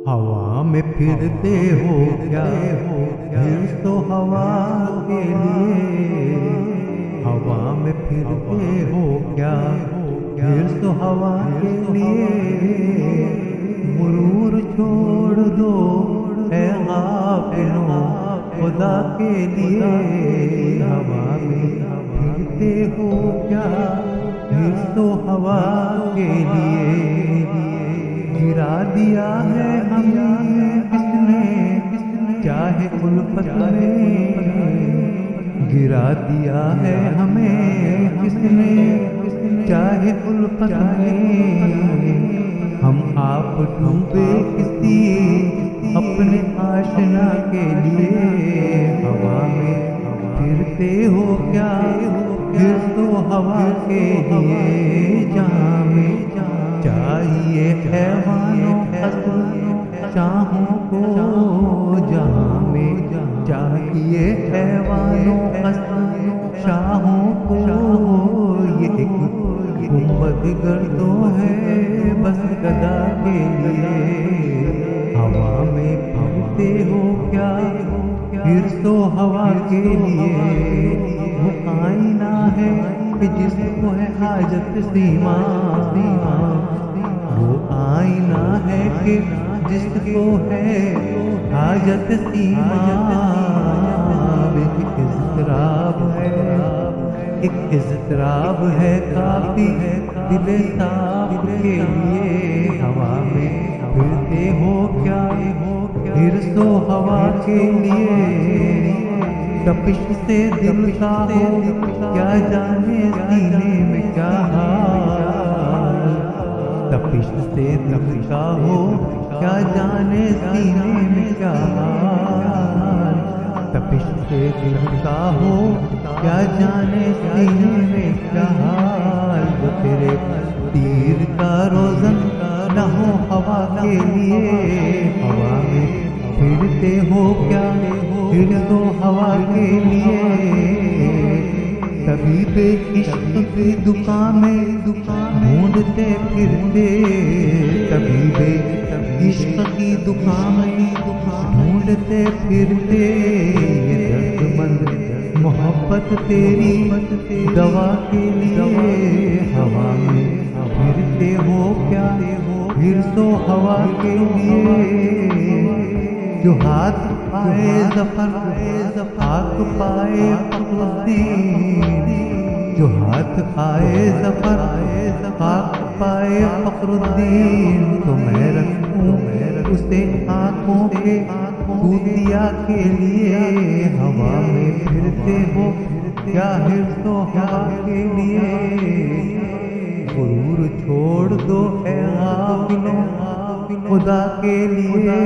ہوا میں پھرتے ہو کیا حرص تو ہوا کے لیے، ہوا میں پھرتے ہو کیا حرص تو ہوا کے لیے، غرور چھوڑ دو اے غافلوں خدا کے لیے، ہوا میں پھرتے ہو کیا حرص تو ہوا کے لیے، گرا دیا ہے ہمیں کس نے چاہے الفت میں، گرا دیا ہے ہمیں کس نے چاہے الفت میں، ہم آپ ڈوبے کسی اپنے آشنا کے لیے، ہوا میں پھرتے ہو کیا حرص تو ہوا کے لیے، جہاں میں چاہیے حیوانوں اصل شاہوں کو، جہاں میں چاہیے حیوانوں اصل شاہوں کو، یہ ایک گنبد گردوں ہے بس گدا کے لیے، ہوا میں پھرتے ہو کیا حرص تو ہوا کے لیے، وہ آئینہ ہے کہ جس کو ہے حاجت سیما، وہ آئینہ ہے کہ جس کو ہے حاجت سیما، ایک اضطراب ہے ایک اضطراب ہے کافی دل صاف کے لیے، ہوا میں پھرتے ہو کیا حرص تو ہوا کے لیے، تپش سے دل کا ہو کیا جانے سینے میں کیا حال، تپش سے دل کا ہو کیا جانے سینے میں کیا حال، تپش سے دل کا ہو کیا جانے سینے میں کیا حال، جو تیرے تیر کا روزن نہ ہو ہوا کے لیے، ہوا میں پھرتے ہو کیا حرص تو ہوا کے لیے، طبیب عشق کی دکان میں ڈھونڈتے پھرتے، طبیب عشق کی دکان میں ڈھونڈتے پھرتے، یہ درد مند محبت تیری دوا کے لیے، ہوا میں پھرتے ہو کیا حرص تو ہوا کے لیے، جو ہاتھ پائے ظفر ہاتھ پائے فخر الدین، جو ہاتھ پائے ظفر ہاتھ پائے فخر الدین، تو میں رکھوں اسے آنکھوں کے دودیا کے لیے، ہوا میں پھرتے ہو کیا حرص تو ہوا کے لیے، غرور چھوڑ دو اے غافلوں خدا کے لیے،